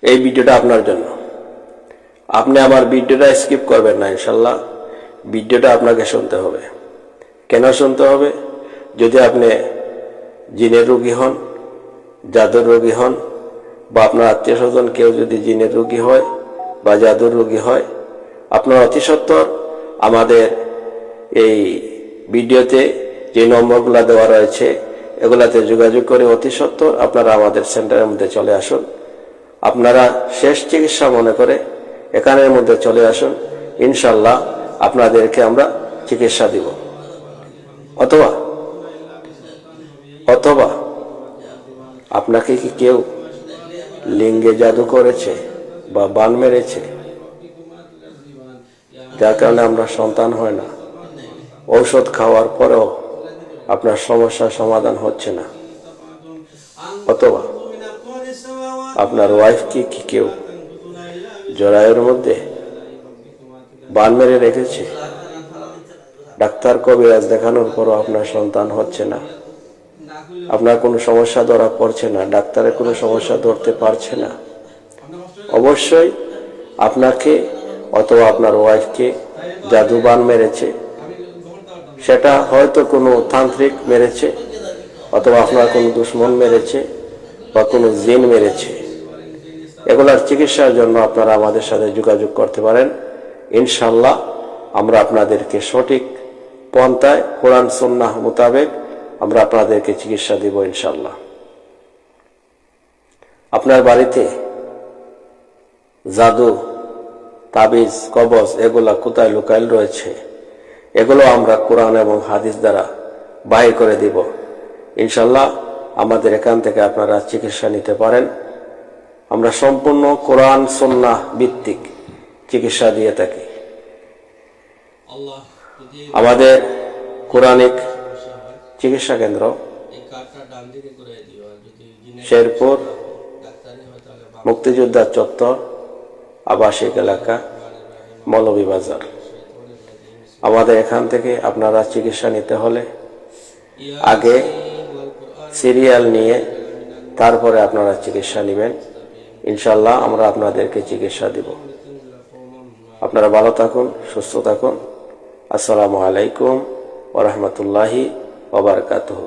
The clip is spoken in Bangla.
এই ভিডিওটা আপনার জন্য। আপনি আমার ভিডিওটা স্কিপ করবেন না, ইনশাল্লাহ ভিডিওটা আপনাকে শুনতে হবে। কেন শুনতে হবে? যদি আপনি জিনের রোগী হন, জাদুর রোগী হন, বা আপনার আত্মীয় স্বজন কেউ যদি জিনের রোগী হয় বা জাদুর রোগী হয়, আপনার অতি সত্বর আমাদের এই ভিডিওতে যে নম্বরগুলো দেওয়া রয়েছে এগুলাতে যোগাযোগ করে অতি সত্বর আপনারা আমাদের সেন্টারের মধ্যে চলে আসুন। আপনারা শেষ চিকিৎসা মনে করে এখানের মধ্যে চলে আসুন, ইনশাল্লাহ আপনাদেরকে আমরা চিকিৎসা দিব। অথবা অথবা আপনাকে কি কেউ লিঙ্গে জাদু করেছে বা বান মেরেছে, যার কারণে আমরা সন্তান হয় না, ঔষধ খাওয়ার পরেও আপনার সমস্যার সমাধান হচ্ছে না, অথবা আপনার ওয়াইফ কি কেউ জরায়ুর মধ্যে বান মেরে রেখেছে, ডাক্তার কবিরাজ দেখানোর পরও আপনার সন্তান হচ্ছে না, আপনার কোনো সমস্যা ধরা পড়ছে না, ডাক্তারের কোনো সমস্যা ধরতে পারছে না, অবশ্যই আপনাকে অথবা আপনার ওয়াইফকে জাদু বান মেরেছে। সেটা হয়তো কোনো তান্ত্রিক মেরেছে, অথবা আপনার কোনো দুশ্মন মেরেছে বা কোনো জিন মেরেছে। এগুলার চিকিৎসার জন্য আপনারা আমাদের সাথে যোগাযোগ করতে পারেন। ইনশাল্লাহ আমরা আপনাদেরকে সঠিক পন্থায় কোরআন সুন্নাহ মোতাবেক আমরা আপনাদেরকে চিকিৎসা দিব ইনশাল্লাহ। আপনার বাড়িতে জাদু, তাবিজ, কবজ এগুলা কোথায় লুকাইল রয়েছে, এগুলো আমরা কোরআন এবং হাদিস দ্বারা বাহির করে দিব ইনশাল্লাহ। আমাদের এখান থেকে আপনারা চিকিৎসা নিতে পারেন। আমরা সম্পূর্ণ কোরআন সুন্নাহ ভিত্তিক চিকিৎসা দিয়ে থাকি। আমাদের কোরআনিক চিকিৎসা কেন্দ্র শেরপুর মুক্তিযোদ্ধা চত্বর, আবাসিক এলাকা, মৌলভীবাজার। আমাদের এখান থেকে আপনারা চিকিৎসা নিতে হলে আগে সিরিয়াল নিয়ে তারপরে আপনারা চিকিৎসা নেবেন। ইনশাল্লাহ আমরা আপনাদেরকে চিকিৎসা দিব। আপনারা ভালো থাকুন, সুস্থ থাকুন। আসসালামু আলাইকুম ওয়া রাহমাতুল্লাহি ওয়া বারাকাতুহু।